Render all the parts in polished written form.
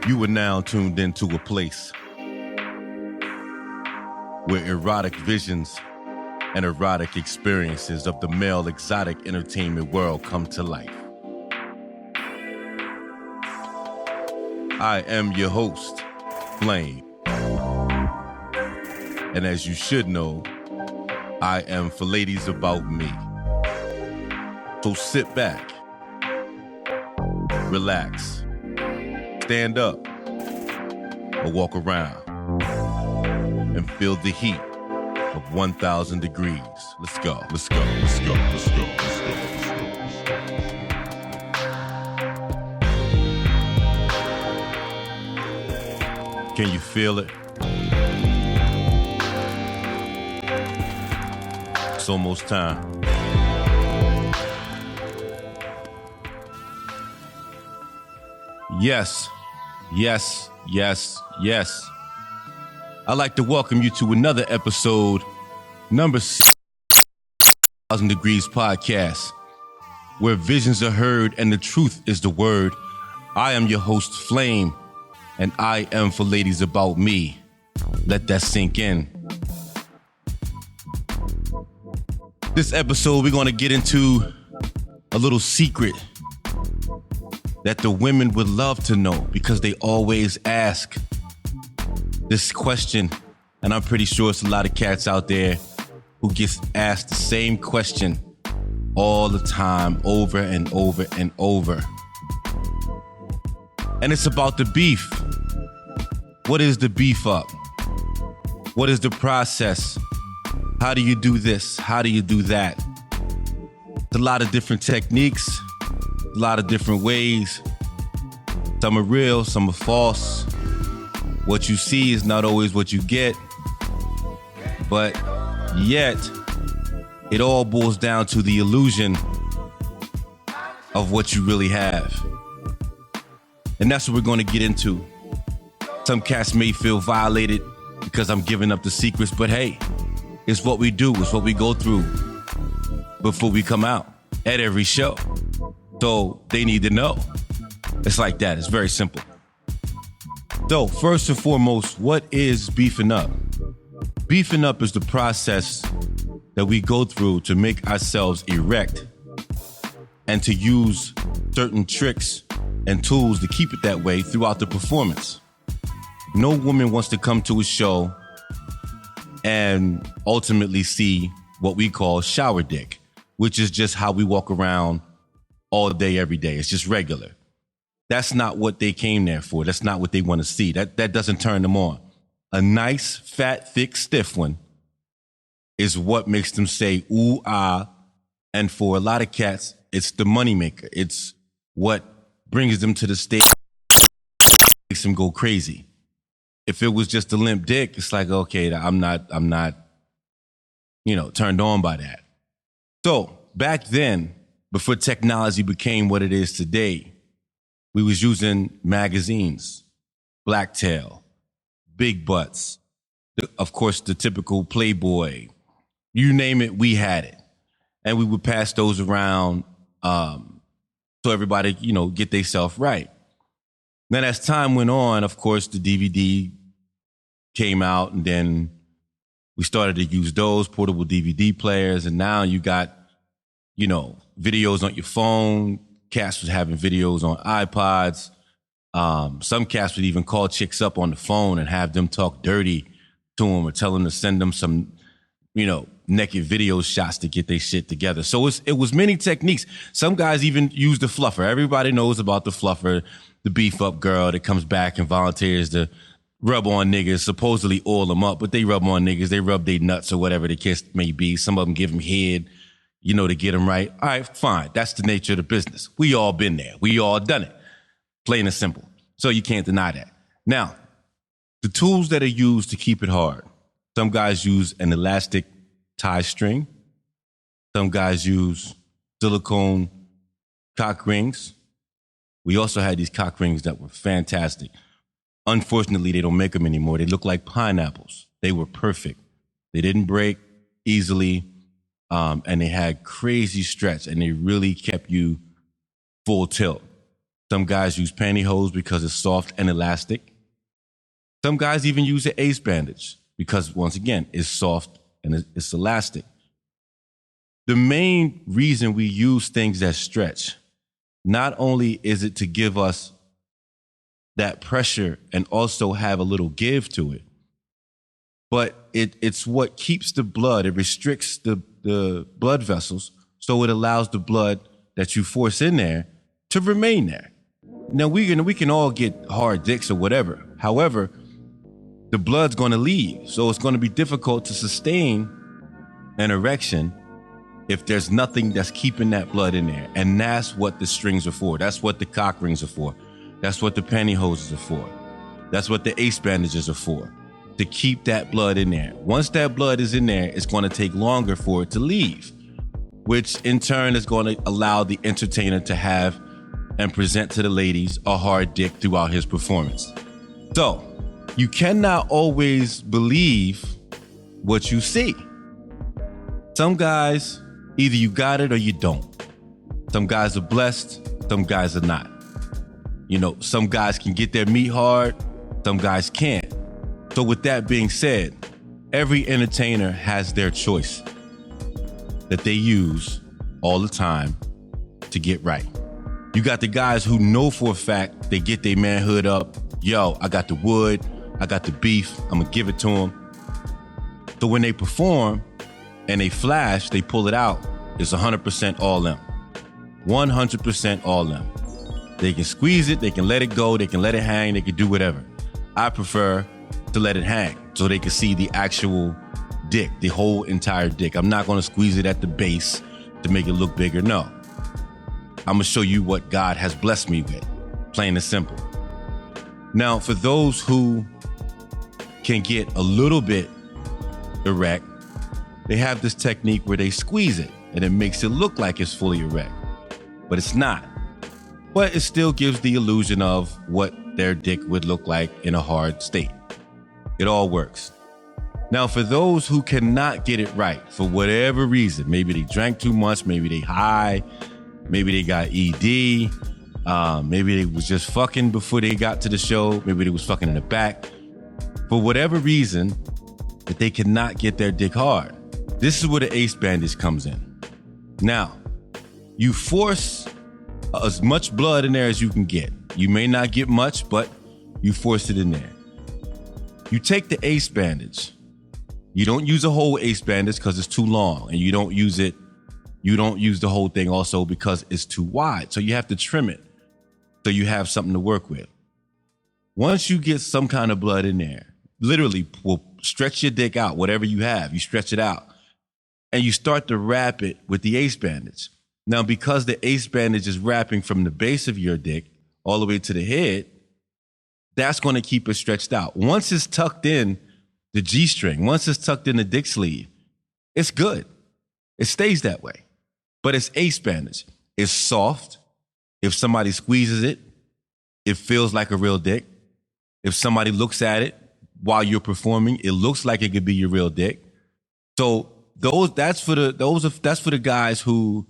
You are now tuned into a place where erotic visions and erotic experiences of the male exotic entertainment world come to life. I am your host, Flame. And as you should know, I am for ladies about me. So sit back, relax, stand up, or walk around and feel the heat of 1,000 degrees. Let's go, let's go, let's go, let's go, let's go. Can you feel it? It's almost time. Yes, yes, yes, yes. I'd like to welcome you to another episode, number 1,000 Degrees Podcast, where visions are heard and the truth is the word. I am your host, Flame, and I am for ladies about me. Let that sink in. This episode, we're going to get into a little secret that the women would love to know because they always ask this question, and I'm pretty sure it's a lot of cats out there who gets asked the same question all the time, over and over and over. And it's about the beef. What is the beef up? What is the process? How do you do this? How do you do that? It's a lot of different techniques, a lot of different ways. Some are real, some are false. What you see is not always what you get. But yet, it all boils down to the illusion of what you really have. And that's what we're going to get into. Some cats may feel violated because I'm giving up the secrets, but hey, it's what we do, it's what we go through before we come out at every show. So they need to know. It's like that, it's very simple. So first and foremost, what is beefing up? Beefing up is the process that we go through to make ourselves erect and to use certain tricks and tools to keep it that way throughout the performance. No woman wants to come to a show and ultimately see what we call shower dick, which is just how we walk around all day, every day. It's just regular. That's not what they came there for. That's not what they want to see. That doesn't turn them on. A nice, fat, thick, stiff one is what makes them say, ooh, ah. And for a lot of cats, it's the moneymaker. It's what brings them to the stage, makes them go crazy. If it was just a limp dick, it's like, okay, I'm not, turned on by that. So back then, before technology became what it is today, we was using magazines, Blacktail, Big Butts, of course, the typical Playboy. You name it, we had it. And we would pass those around so everybody, get themselves right. Then as time went on, of course, the DVD came out, and then we started to use those portable DVD players. And now you got, videos on your phone. Cats was having videos on iPods. Some cats would even call chicks up on the phone and have them talk dirty to them or tell them to send them some, naked video shots to get their shit together. So it was many techniques. Some guys even use the fluffer. Everybody knows about the fluffer, the beef up girl that comes back and volunteers to rub on niggas, supposedly oil them up, but they rub on niggas. They rub their nuts or whatever the case may be. Some of them give them head, to get them right. All right, fine. That's the nature of the business. We all been there. We all done it. Plain and simple. So you can't deny that. Now, the tools that are used to keep it hard. Some guys use an elastic tie string. Some guys use silicone cock rings. We also had these cock rings that were fantastic. Unfortunately, they don't make them anymore. They look like pineapples. They were perfect. They didn't break easily, and they had crazy stretch, and they really kept you full tilt. Some guys use pantyhose because it's soft and elastic. Some guys even use an ace bandage because, once again, it's soft and it's elastic. The main reason we use things that stretch, not only is it to give us that pressure and also have a little give to it, but it's what keeps the blood. It restricts the blood vessels, so it allows the blood that you force in there to remain there. Now, we can all get hard dicks or whatever. However, the blood's going to leave, so it's going to be difficult to sustain an erection if there's nothing that's keeping that blood in there. And that's what the strings are for. That's what the cock rings are for. That's what the pantyhoses are for. That's what the ace bandages are for, to keep that blood in there. Once that blood is in there, it's going to take longer for it to leave, which in turn is going to allow the entertainer to have and present to the ladies a hard dick throughout his performance. So you cannot always believe what you see. Some guys, either you got it or you don't. Some guys are blessed, some guys are not. You know, some guys can get their meat hard, some guys can't. So with that being said, every entertainer has their choice that they use all the time to get right. You got the guys who know for a fact they get their manhood up. Yo, I got the wood, I got the beef, I'm gonna give it to them. So when they perform and they flash, they pull it out, it's 100% all them. 100% all them. They can squeeze it, they can let it go, they can let it hang, they can do whatever. I prefer to let it hang so they can see the actual dick, the whole entire dick. I'm not gonna squeeze it at the base to make it look bigger, no. I'm gonna show you what God has blessed me with, plain and simple. Now, for those who can get a little bit erect, they have this technique where they squeeze it and it makes it look like it's fully erect, but it's not. But it still gives the illusion of what their dick would look like in a hard state. It all works. Now, for those who cannot get it right for whatever reason, maybe they drank too much, maybe they high, maybe they got ED, maybe they was just fucking before they got to the show, maybe they was fucking in the back. For whatever reason that they cannot get their dick hard, this is where the ace bandage comes in. Now, you force as much blood in there as you can get. You may not get much, but you force it in there. You take the ace bandage. You don't use a whole ace bandage because it's too long, and you don't use the whole thing also because it's too wide. So you have to trim it so you have something to work with. Once you get some kind of blood in there, literally will stretch your dick out, whatever you have, you stretch it out, and you start to wrap it with the ace bandage. Now, because the ace bandage is wrapping from the base of your dick all the way to the head, that's going to keep it stretched out. Once it's tucked in the G-string, once it's tucked in the dick sleeve, it's good. It stays that way. But it's ace bandage. It's soft. If somebody squeezes it, it feels like a real dick. If somebody looks at it while you're performing, it looks like it could be your real dick. So that's for the guys who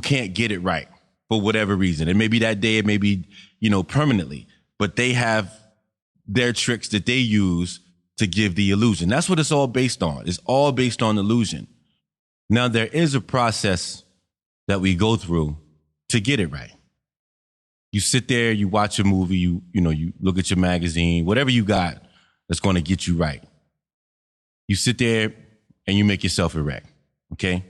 can't get it right for whatever reason. It may be that day, it may be, permanently, but they have their tricks that they use to give the illusion. That's what it's all based on. It's all based on illusion. Now, there is a process that we go through to get it right. You sit there, you watch a movie, you look at your magazine, whatever you got that's going to get you right. You sit there and you make yourself erect, okay?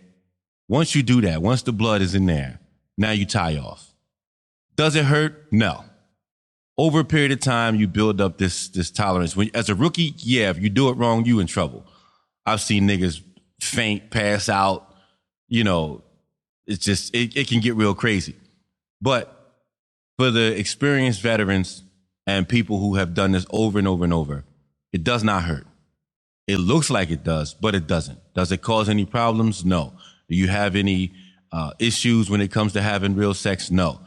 Once you do that, once the blood is in there, now you tie off. Does it hurt? No. Over a period of time, you build up this tolerance. As a rookie, yeah, if you do it wrong, you in trouble. I've seen niggas faint, pass out. It's just, it can get real crazy. But for the experienced veterans and people who have done this over and over and over, it does not hurt. It looks like it does, but it doesn't. Does it cause any problems? No. Do you have any issues when it comes to having real sex? No.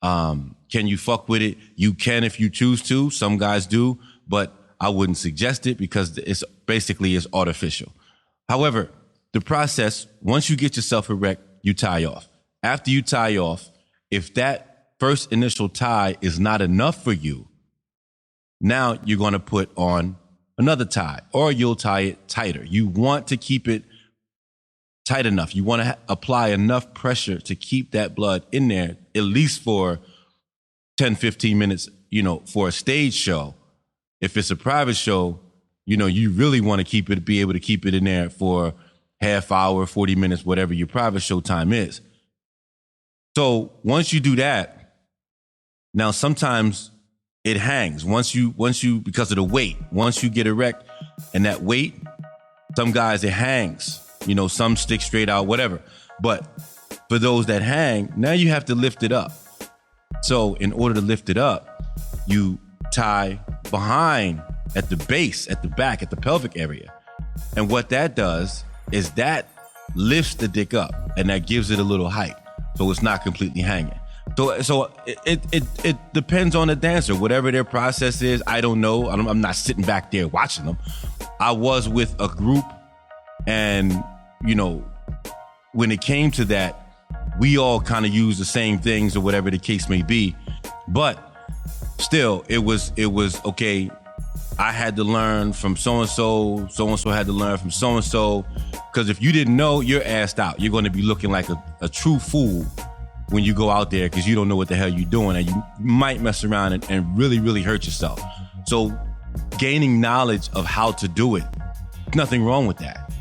Can you fuck with it? You can if you choose to. Some guys do, but I wouldn't suggest it because it's artificial. However, the process, once you get yourself erect, you tie off. After you tie off, if that first initial tie is not enough for you, now you're going to put on another tie, or you'll tie it tighter. You want to keep it tight enough. You want to apply enough pressure to keep that blood in there, at least for 10, 15 minutes, for a stage show. If it's a private show, you really want to be able to keep it in there for half hour, 40 minutes, whatever your private show time is. So once you do that, now sometimes it hangs. Once you, because of the weight, once you get erect and that weight, some guys, it hangs, some stick straight out, whatever. But for those that hang, now you have to lift it up. So in order to lift it up, you tie behind at the base, at the back, at the pelvic area. And what that does is that lifts the dick up and that gives it a little height. So it's not completely hanging. So it depends on the dancer, whatever their process is. I don't know. I'm not sitting back there watching them. I was with a group, and when it came to that, we all kind of used the same things or whatever the case may be. But still, it was okay. I had to learn from so-and-so. So-and-so had to learn from so-and-so. Because if you didn't know, you're assed out. You're going to be looking like a true fool when you go out there, because you don't know what the hell you're doing, and you might mess around and really, really hurt yourself. So gaining knowledge of how to do it, nothing wrong with that.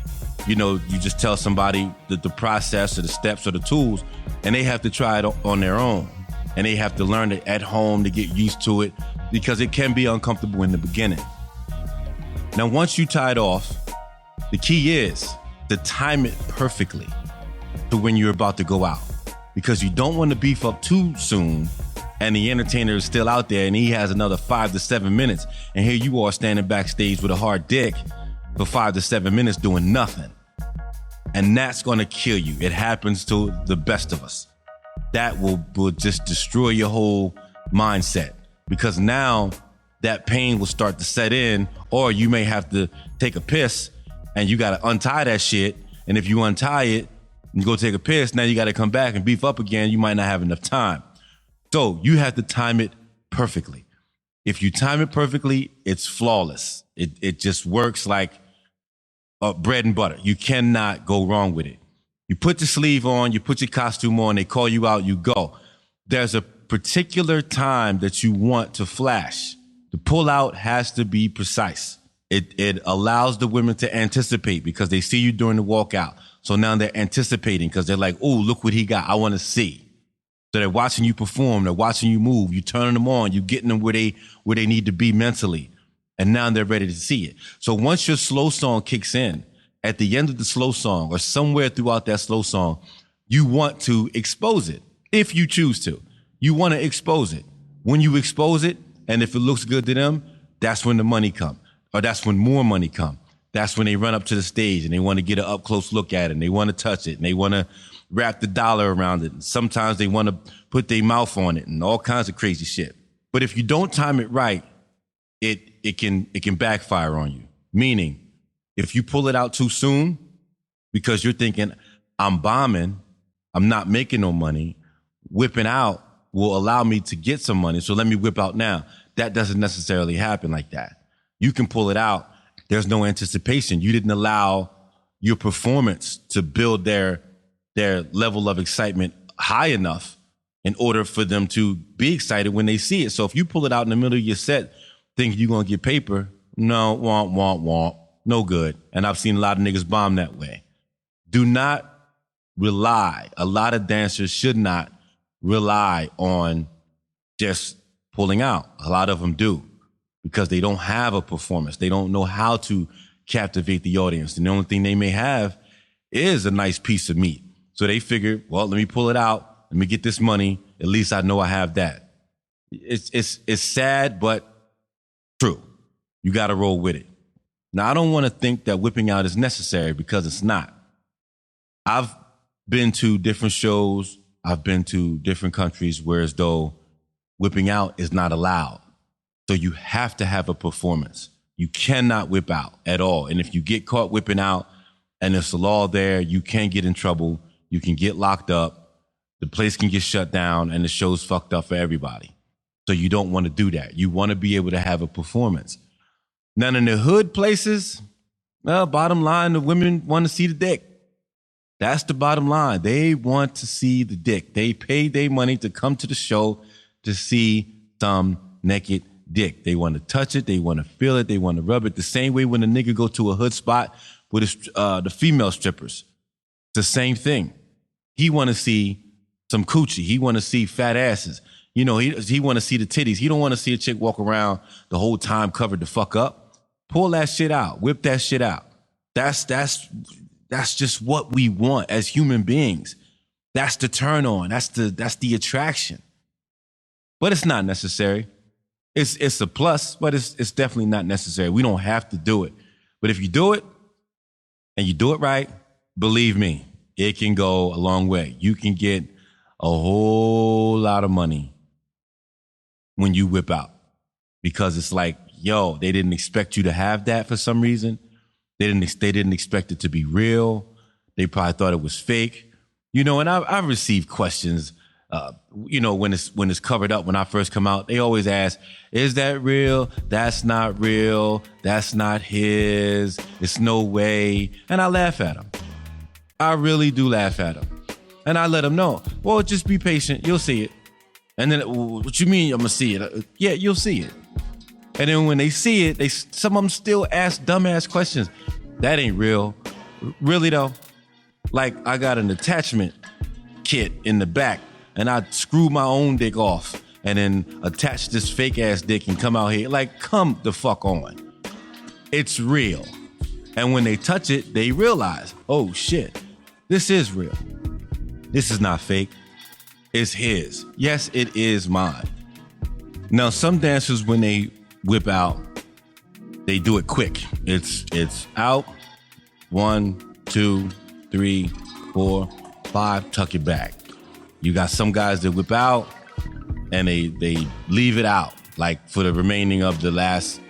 You just tell somebody the process or the steps or the tools, and they have to try it on their own. And they have to learn it at home to get used to it, because it can be uncomfortable in the beginning. Now, once you tie it off, the key is to time it perfectly to when you're about to go out, because you don't want to beef up too soon and the entertainer is still out there and he has another 5 to 7 minutes, and here you are standing backstage with a hard dick for 5 to 7 minutes doing nothing. And that's going to kill you. It happens to the best of us. That will just destroy your whole mindset, because now that pain will start to set in, or you may have to take a piss and you got to untie that shit. And if you untie it and go take a piss, now you got to come back and beef up again. You might not have enough time. So you have to time it perfectly. If you time it perfectly, it's flawless. It just works like bread and butter. You cannot go wrong with it. You put your sleeve on, you put your costume on, they call you out, you go. There's a particular time that you want to flash. The pull out has to be precise. It allows the women to anticipate, because they see you during the walkout. So now they're anticipating, because they're like, oh, look what he got. I want to see. So they're watching you perform. They're watching you move. You turning them on. You getting them where they need to be mentally. And now they're ready to see it. So once your slow song kicks in, at the end of the slow song or somewhere throughout that slow song, you want to expose it. If you choose to, you want to expose it. When you expose it, and if it looks good to them, that's when the money come, or that's when more money come. That's when they run up to the stage and they want to get an up close look at it, and they want to touch it, and they want to wrap the dollar around it. And sometimes they want to put their mouth on it and all kinds of crazy shit. But if you don't time it right, it can backfire on you. Meaning, if you pull it out too soon because you're thinking, I'm bombing, I'm not making no money, whipping out will allow me to get some money, so let me whip out now. That doesn't necessarily happen like that. You can pull it out. There's no anticipation. You didn't allow your performance to build their level of excitement high enough in order for them to be excited when they see it. So if you pull it out in the middle of your set thinking you're going to get paper, no, womp, no good. And I've seen a lot of niggas bomb that way. Do not rely. A lot of dancers should not rely on just pulling out. A lot of them do, because they don't have a performance. They don't know how to captivate the audience. And the only thing they may have is a nice piece of meat. So they figure, well, let me pull it out. Let me get this money. At least I know I have that. It's sad, but true. You got to roll with it. Now, I don't want to think that whipping out is necessary, because it's not. I've been to different shows. I've been to different countries where as though whipping out is not allowed. So you have to have a performance. You cannot whip out at all. And if you get caught whipping out and there's a law there, you can get in trouble. You can get locked up. the place can get shut down and the show's fucked up for everybody. So you don't want to do that. You want to be able to have a performance. Now in the hood places, well, bottom line, the women want to see the dick. That's the bottom line. They want to see the dick. They pay their money to come to the show to see some naked dick. They want to touch it. They want to feel it. They want to rub it. The same way when a nigga go to a hood spot with the female strippers. It's the same thing. He want to see some coochie. He want to see fat asses. You know, he want to see the titties. He don't want to see a chick walk around the whole time covered the fuck up. Pull that shit out. Whip that shit out. That's just what we want as human beings. That's the turn on. That's the attraction. But it's not necessary. It's a plus, but it's definitely not necessary. We don't have to do it. But if you do it and you do it right, believe me, it can go a long way. You can get a whole lot of money when you whip out, because it's like, yo, they didn't expect you to have that for some reason. They didn't expect it to be real. They probably thought it was fake. You know, and I've received questions, you know, when it's covered up, when I first come out, they always ask, is that real? That's not real. That's not his. It's no way. And I laugh at them. I really do laugh at them. And I let them know, well, just be patient. You'll see it. And then, what you mean I'm going to see it? Yeah, you'll see it. And then when they see it, some of them still ask dumbass questions. That ain't real. Really though? Like, I got an attachment kit in the back and I screw my own dick off and then attach this fake ass dick and come out here. Like, come the fuck on. It's real. And when they touch it, they realize, oh shit, this is real. This is not fake. It's his. Yes, it is mine. Now, some dancers, when they whip out, they do it quick. It's out. 1, 2, 3, 4, 5, tuck it back. You got some guys that whip out and they leave it out, like for the remaining of the last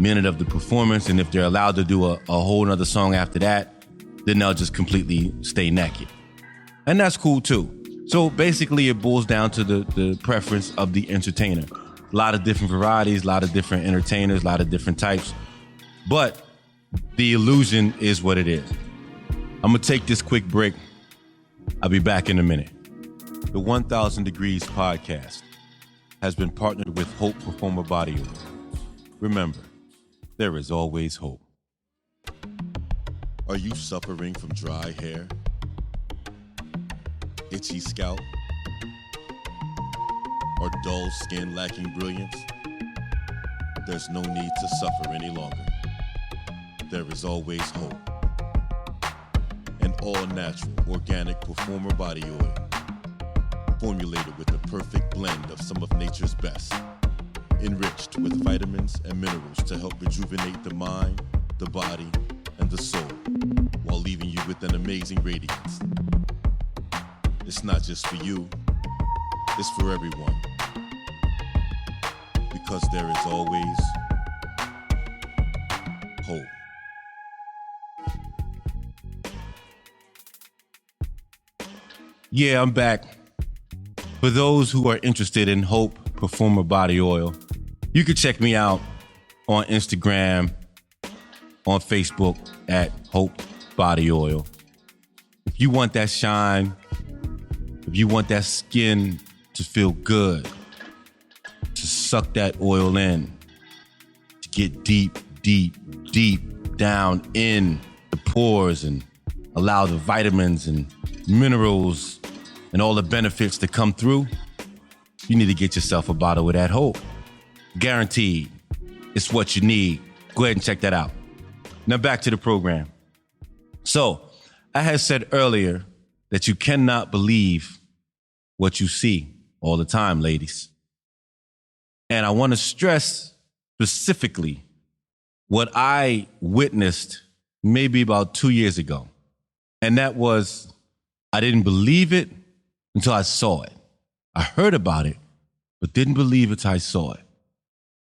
minute of the performance. And if they're allowed to do a whole nother song after that, then they'll just completely stay naked. And that's cool too. So basically it boils down to the preference of the entertainer. A lot of different varieties, a lot of different entertainers, a lot of different types. But the illusion is what it is. I'm going to take this quick break. I'll be back in a minute. The 1000 Degrees podcast has been partnered with Hope Performer Body Oil. Remember, there is always hope. Are you suffering from dry hair? Itchy scalp? Or dull skin lacking brilliance? There's no need to suffer any longer. There is always hope. An all-natural, organic Performer Body Oil, formulated with the perfect blend of some of nature's best, enriched with vitamins and minerals to help rejuvenate the mind, the body, and the soul, while leaving you with an amazing radiance. It's not just for you, it's for everyone. Because there is always hope. Yeah, I'm back. For those who are interested in Hope Performer Body Oil, you can check me out on Instagram, on Facebook at Hope Body Oil. If you want that shine, if you want that skin to feel good, to suck that oil in, to get deep, deep, deep down in the pores and allow the vitamins and minerals and all the benefits to come through, you need to get yourself a bottle of that Hope. Guaranteed. It's what you need. Go ahead and check that out. Now back to the program. So, I had said earlier that you cannot believe what you see all the time, ladies. And I want to stress specifically what I witnessed maybe about 2 years ago. And that was, I didn't believe it until I saw it. I heard about it, but didn't believe it till I saw it.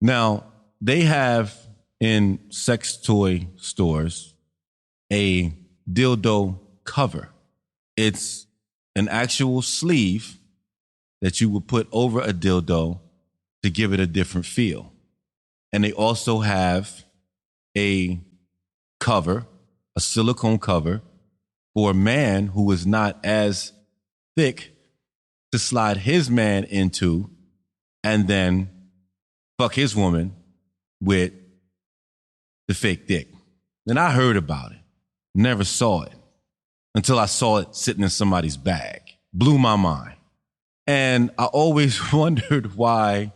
Now, they have in sex toy stores a dildo cover. It's an actual sleeve that you would put over a dildo to give it a different feel. And they also have a cover, a silicone cover for a man who is not as thick to slide his man into and then fuck his woman with the fake dick. And I heard about it, never saw it until I saw it sitting in somebody's bag. Blew my mind. And I always wondered why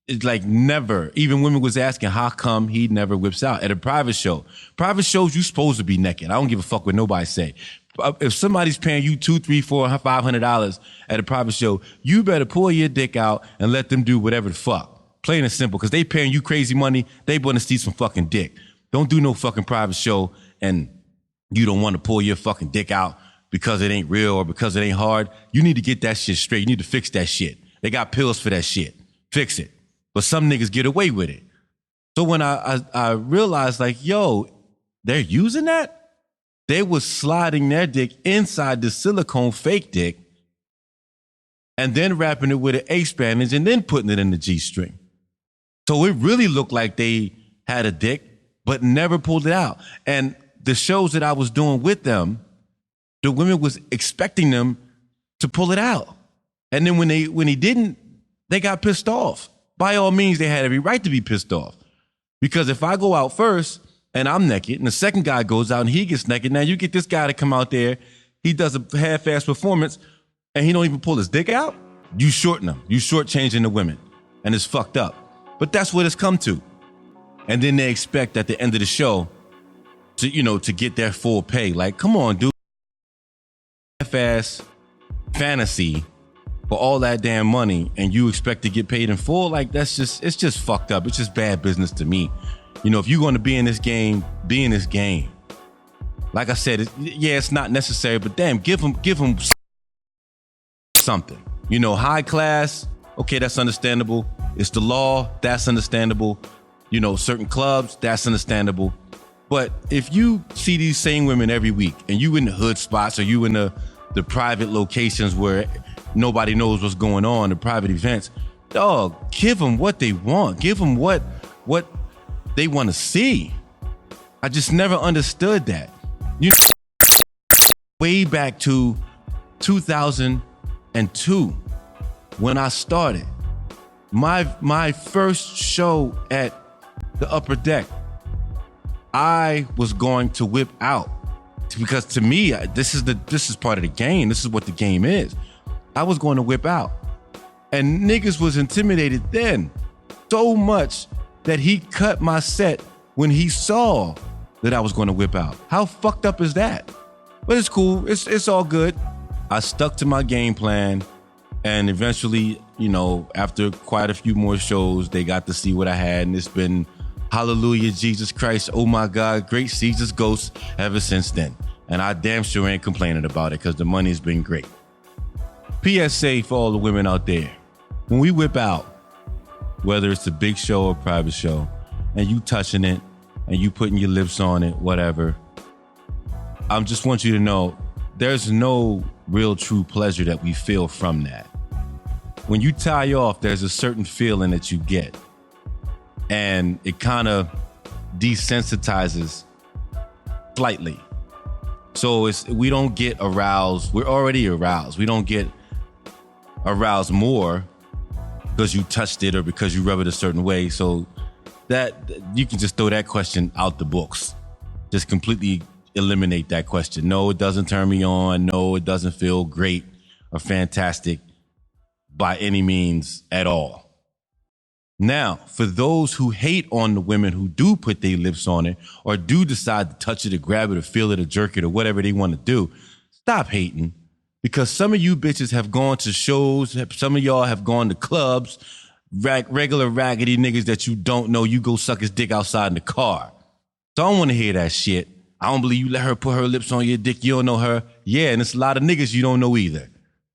it's like never, even women was asking how come he never whips out at a private show. Private shows, you supposed to be naked. I don't give a fuck what nobody say. If somebody's paying you $200, $300, $400, $500 at a private show, you better pull your dick out and let them do whatever the fuck. Plain and simple, because they paying you crazy money. They want to see some fucking dick. Don't do no fucking private show and you don't want to pull your fucking dick out because it ain't real or because it ain't hard. You need to get that shit straight. You need to fix that shit. They got pills for that shit. Fix it. But some niggas get away with it. So when I realized like, yo, they're using that? They was sliding their dick inside the silicone fake dick and then wrapping it with an ace bandage and then putting it in the G-string. So it really looked like they had a dick, but never pulled it out. And the shows that I was doing with them, the women was expecting them to pull it out. And then when he didn't, they got pissed off. By all means, they had every right to be pissed off. Because if I go out first and I'm naked and the second guy goes out and he gets naked, now you get this guy to come out there, he does a half-ass performance and he don't even pull his dick out, you shorten him. You shortchanging the women. And it's fucked up. But that's what it's come to. And then they expect at the end of the show to get their full pay. Like, come on, dude. Half-ass fantasy for all that damn money and you expect to get paid in full, like it's just fucked up. It's just bad business to me. If you're going to be in this game, be in this game. Like I said, it's not necessary, but damn, give them something. High class, okay, that's understandable. It's the law, that's understandable. Certain clubs, that's understandable. But if you see these same women every week and you in the hood spots or you in the private locations where nobody knows what's going on, the private events, dog, give them what they want. Give them what they want to see. I just never understood that. Way back to 2002 when I started, my first show at the Upper Deck, I was going to whip out because to me, this is part of the game. This is what the game is. I was going to whip out. And niggas was intimidated then so much that he cut my set when he saw that I was going to whip out. How fucked up is that? But it's cool. It's all good. I stuck to my game plan. And eventually, after quite a few more shows, they got to see what I had. And it's been hallelujah, Jesus Christ. Oh my God, great Caesar's ghost ever since then. And I damn sure ain't complaining about it because the money's been great. PSA for all the women out there. When we whip out, whether it's a big show or private show, and you touching it and you putting your lips on it, whatever, I just want you to know there's no real true pleasure that we feel from that. When you tie off, there's a certain feeling that you get. And it kind of desensitizes slightly. So we don't get aroused. We're already aroused. We don't get aroused more because you touched it or because you rub it a certain way. So that you can just throw that question out the books. Just completely eliminate that question. No, it doesn't turn me on. No, it doesn't feel great or fantastic by any means at all. Now, for those who hate on the women who do put their lips on it or do decide to touch it or grab it or feel it or jerk it or whatever they want to do, stop hating. Because some of you bitches have gone to shows, some of y'all have gone to clubs, regular raggedy niggas that you don't know, you go suck his dick outside in the car. So I don't want to hear that shit. I don't believe you let her put her lips on your dick, you don't know her. Yeah, and it's a lot of niggas you don't know either.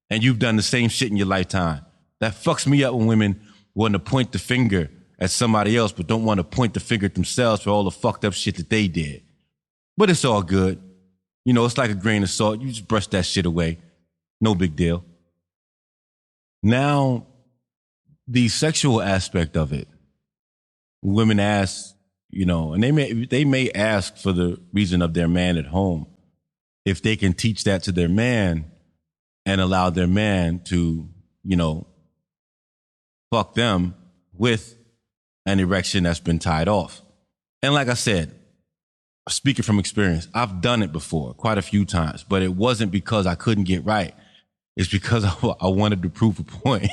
And you've done the same shit in your lifetime. That fucks me up when women want to point the finger at somebody else, but don't want to point the finger at themselves for all the fucked up shit that they did. But it's all good. It's like a grain of salt. You just brush that shit away. No big deal. Now, the sexual aspect of it, women ask, and they may ask for the reason of their man at home, if they can teach that to their man and allow their man to, fuck them with an erection that's been tied off. And like I said, speaking from experience, I've done it before quite a few times, but it wasn't because I couldn't get right. It's because I wanted to prove a point.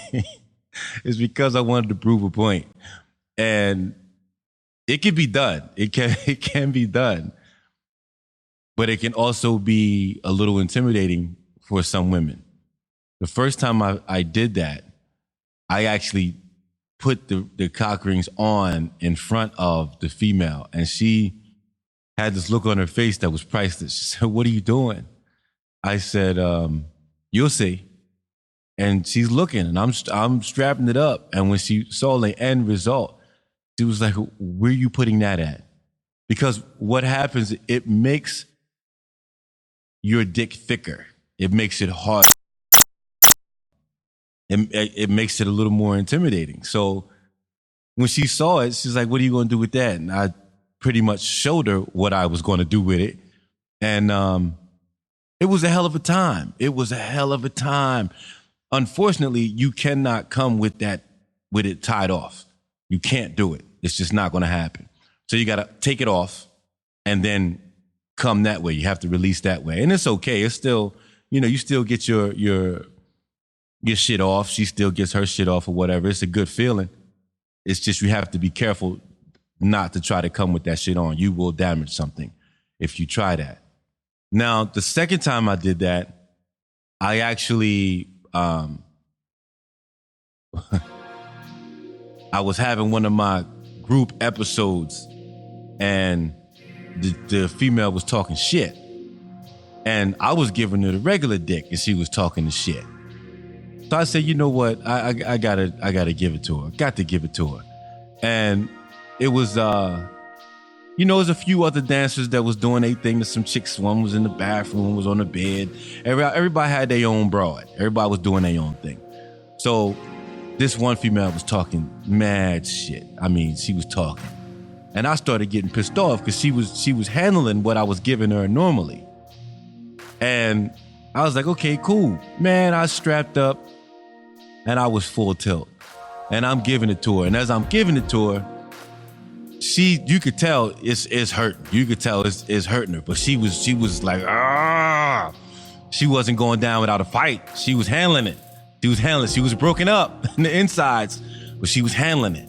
It's because I wanted to prove a point. And it can be done. It can be done. But it can also be a little intimidating for some women. The first time I did that, I actually put the cock rings on in front of the female, and she had this look on her face that was priceless. She said, "What are you doing?" I said, "You'll see." And she's looking, and I'm strapping it up. And when she saw the end result, she was like, "Where are you putting that at?" Because what happens, it makes your dick thicker. It makes it hard. It makes it a little more intimidating. So when she saw it, she's like, "What are you going to do with that?" And I pretty much showed her what I was going to do with it. And it was a hell of a time. It was a hell of a time. Unfortunately, you cannot come with it tied off. You can't do it. It's just not going to happen. So you got to take it off and then come that way. You have to release that way. And it's okay. It's still, you still get your shit off. She still gets her shit off or whatever. It's a good feeling. It's just you have to be careful not to try to come with that shit on. You will damage something if you try that. Now, the second time I did that, I actually, I was having one of my group episodes, and the female was talking shit. And I was giving her the regular dick, and she was talking the shit. So I said, you know what? I gotta give it to her. Got to give it to her. And it was, there's a few other dancers that was doing their thing to some chicks. One was in the bathroom, one was on the bed. Everybody had their own broad. Everybody was doing their own thing. So this one female was talking mad shit. I mean, she was talking. And I started getting pissed off because she was handling what I was giving her normally. And I was like, okay, cool. Man, I strapped up and I was full tilt. And I'm giving it to her. And as I'm giving it to her, you could tell it's hurting. You could tell it's hurting her. But she was like, ah. She wasn't going down without a fight. She was handling it. She was broken up in the insides, but she was handling it.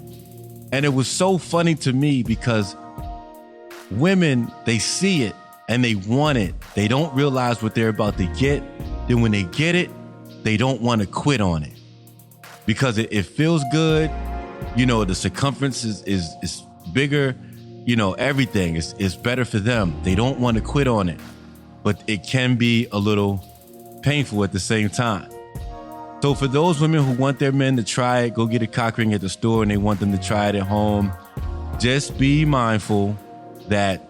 And it was so funny to me because women, they see it and they want it. They don't realize what they're about to get. Then when they get it, they don't want to quit on it because it feels good. The circumference is bigger. Everything is better for them. They don't want to quit on it, but it can be a little painful at the same time. So for those women who want their men to try it, go get a cock ring at the store and they want them to try it at home, just be mindful that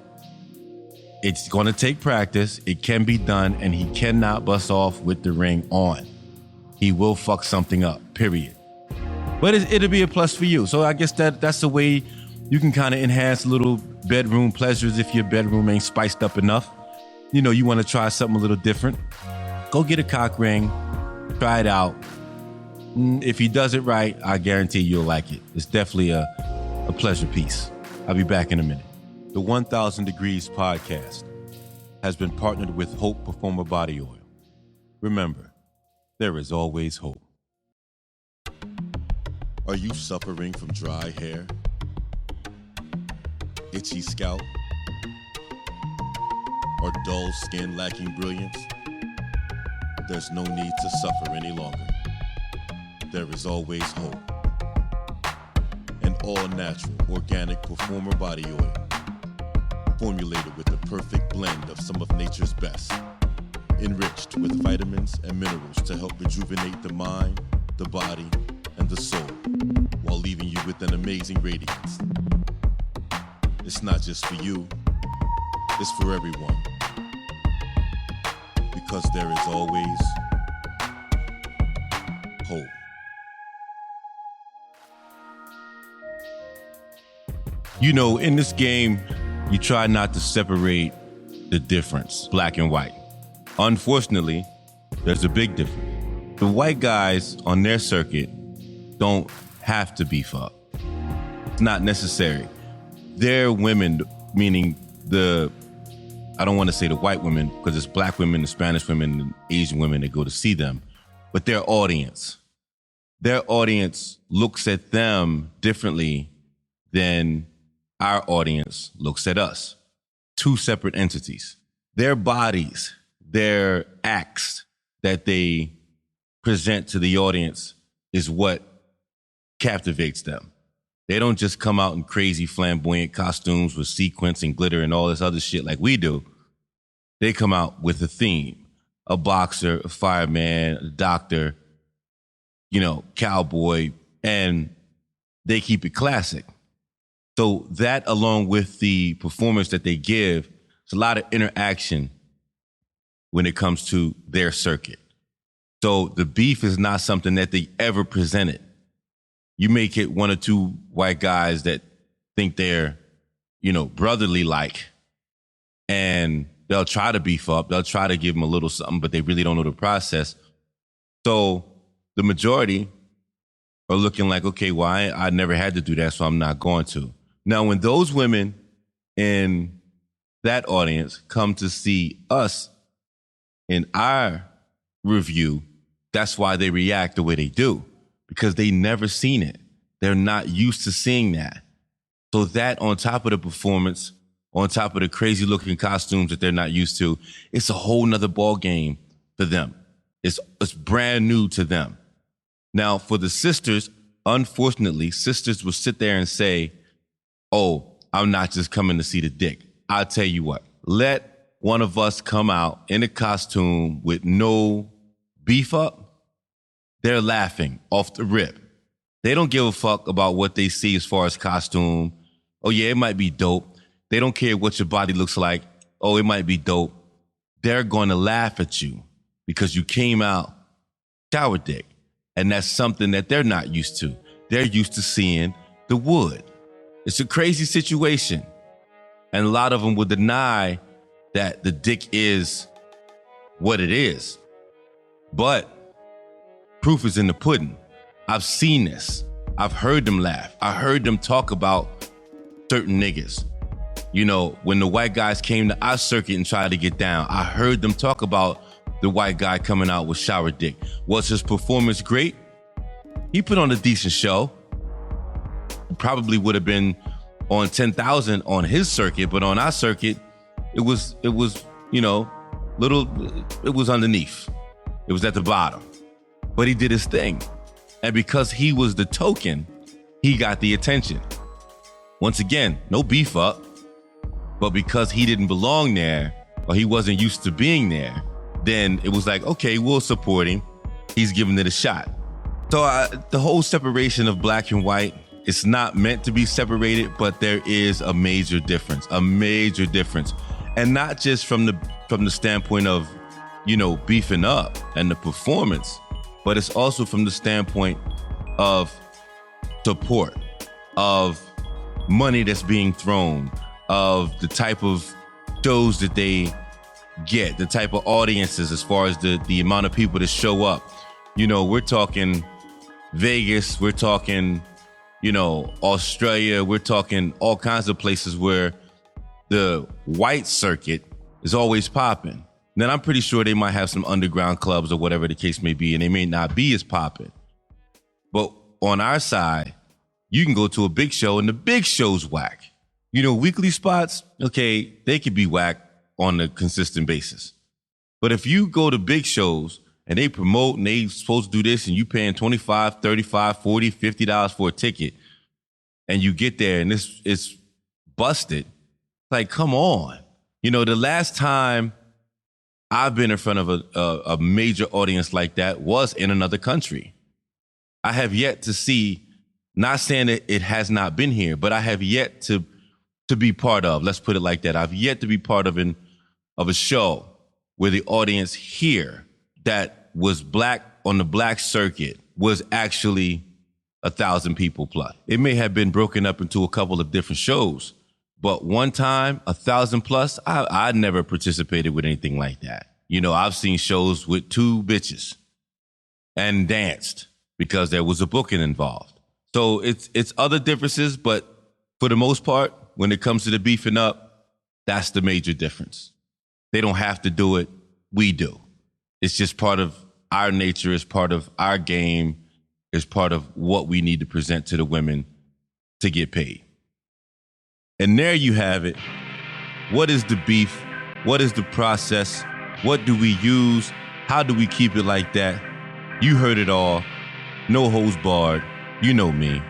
it's going to take practice. It can be done, and he cannot bust off with the ring on. He will fuck something up, period. But it'll be a plus for you. So I guess that's the way you can kind of enhance little bedroom pleasures if your bedroom ain't spiced up enough. You want to try something a little different. Go get a cock ring. Try it out. If he does it right, I guarantee you'll like it. It's definitely a pleasure piece. I'll be back in a minute. The 1000 Degrees podcast has been partnered with Hope Performer Body Oil. Remember, there is always hope. Are you suffering from dry hair, itchy scalp, or dull skin lacking brilliance? There's no need to suffer any longer. There is always hope. An all-natural, organic Performer Body Oil, formulated with the perfect blend of some of nature's best, enriched with vitamins and minerals to help rejuvenate the mind, the body, and the soul, while leaving you with an amazing radiance. It's not just for you, it's for everyone. Because there is always hope. You know, in this game, you try not to separate the difference, black and white. Unfortunately, there's a big difference. The white guys on their circuit don't have to beef up. It's not necessary. Their women, meaning I don't want to say the white women, because it's black women, the Spanish women, and Asian women that go to see them, but their audience looks at them differently than our audience looks at us. Two separate entities. Their bodies, their acts that they present to the audience is what captivates them. They don't just come out in crazy flamboyant costumes with sequins and glitter and all this other shit like we do. They come out with a theme, a boxer, a fireman, a doctor, cowboy, and they keep it classic. So that, along with the performance that they give, it's a lot of interaction when it comes to their circuit. So the beef is not something that they ever presented. You may get one or two white guys that think they're, brotherly like, and they'll try to beef up. They'll try to give them a little something, but they really don't know the process. So the majority are looking like, okay, well, I never had to do that, so I'm not going to. Now, when those women in that audience come to see us in our review, that's why they react the way they do, because they never seen it. They're not used to seeing that. So that, on top of the performance, on top of the crazy looking costumes that they're not used to, it's a whole nother ball game for them. It's brand new to them. Now, for the sisters, unfortunately, sisters will sit there and say, oh, I'm not just coming to see the dick. I'll tell you what, let one of us come out in a costume with no beef up. They're laughing off the rip. They don't give a fuck about what they see as far as costume. Oh yeah, it might be dope. They don't care what your body looks like. Oh, it might be dope. They're going to laugh at you because you came out shower dick. And that's something that they're not used to. They're used to seeing the wood. It's a crazy situation. And a lot of them will deny that the dick is what it is. But proof is in the pudding. I've seen this. I've heard them laugh. I heard them talk about certain niggas. When the white guys came to our circuit and tried to get down, I heard them talk about the white guy coming out with shower dick. Was his performance great? He put on a decent show. Probably would have been on 10,000 on his circuit, but on our circuit, it was underneath. It was at the bottom. But he did his thing. And because he was the token, he got the attention. Once again, no beef up. But because he didn't belong there, or he wasn't used to being there, then it was like, okay, we'll support him. He's giving it a shot. So the whole separation of black and white, it's not meant to be separated, but there is a major difference. And not just from the standpoint of, beefing up and the performance, but it's also from the standpoint of support, of money that's being thrown, of the type of shows that they get, the type of audiences as far as the amount of people that show up. We're talking Vegas, we're talking, Australia, we're talking all kinds of places where the white circuit is always popping. Then I'm pretty sure they might have some underground clubs or whatever the case may be, and they may not be as popping. But on our side, you can go to a big show and the big show's whack. Weekly spots, okay, they could be whack on a consistent basis. But if you go to big shows and they promote and they supposed to do this and you paying $25, $35, $40, $50 for a ticket and you get there and it's busted, like, come on. The last time I've been in front of a major audience like that was in another country. I have yet to see, not saying that it has not been here, but I have yet to be part of, let's put it like that. I've yet to be part of a show where the audience here that was black on the black circuit was actually 1,000 people plus. It may have been broken up into a couple of different shows, but one time, 1,000 plus, I never participated with anything like that. You know, I've seen shows with 2 bitches and danced because there was a booking involved. So it's other differences, but for the most part, when it comes to the beefing up, that's the major difference. They don't have to do it. We do. It's just part of our nature. It's part of our game. It's part of what we need to present to the women to get paid. And there you have it. What is the beef? What is the process? What do we use? How do we keep it like that? You heard it all. No holds barred. You know me.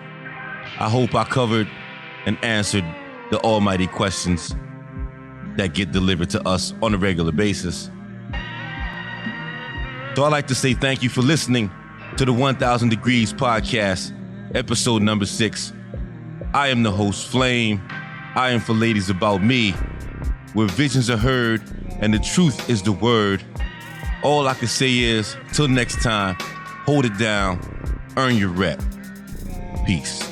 I hope I covered and answered the almighty questions that get delivered to us on a regular basis. So I'd like to say thank you for listening to the 1000 Degrees Podcast, episode number 6. I am the host, Flame. I am for ladies about me, where visions are heard and the truth is the word. All I can say is, till next time, hold it down, earn your rep. Peace.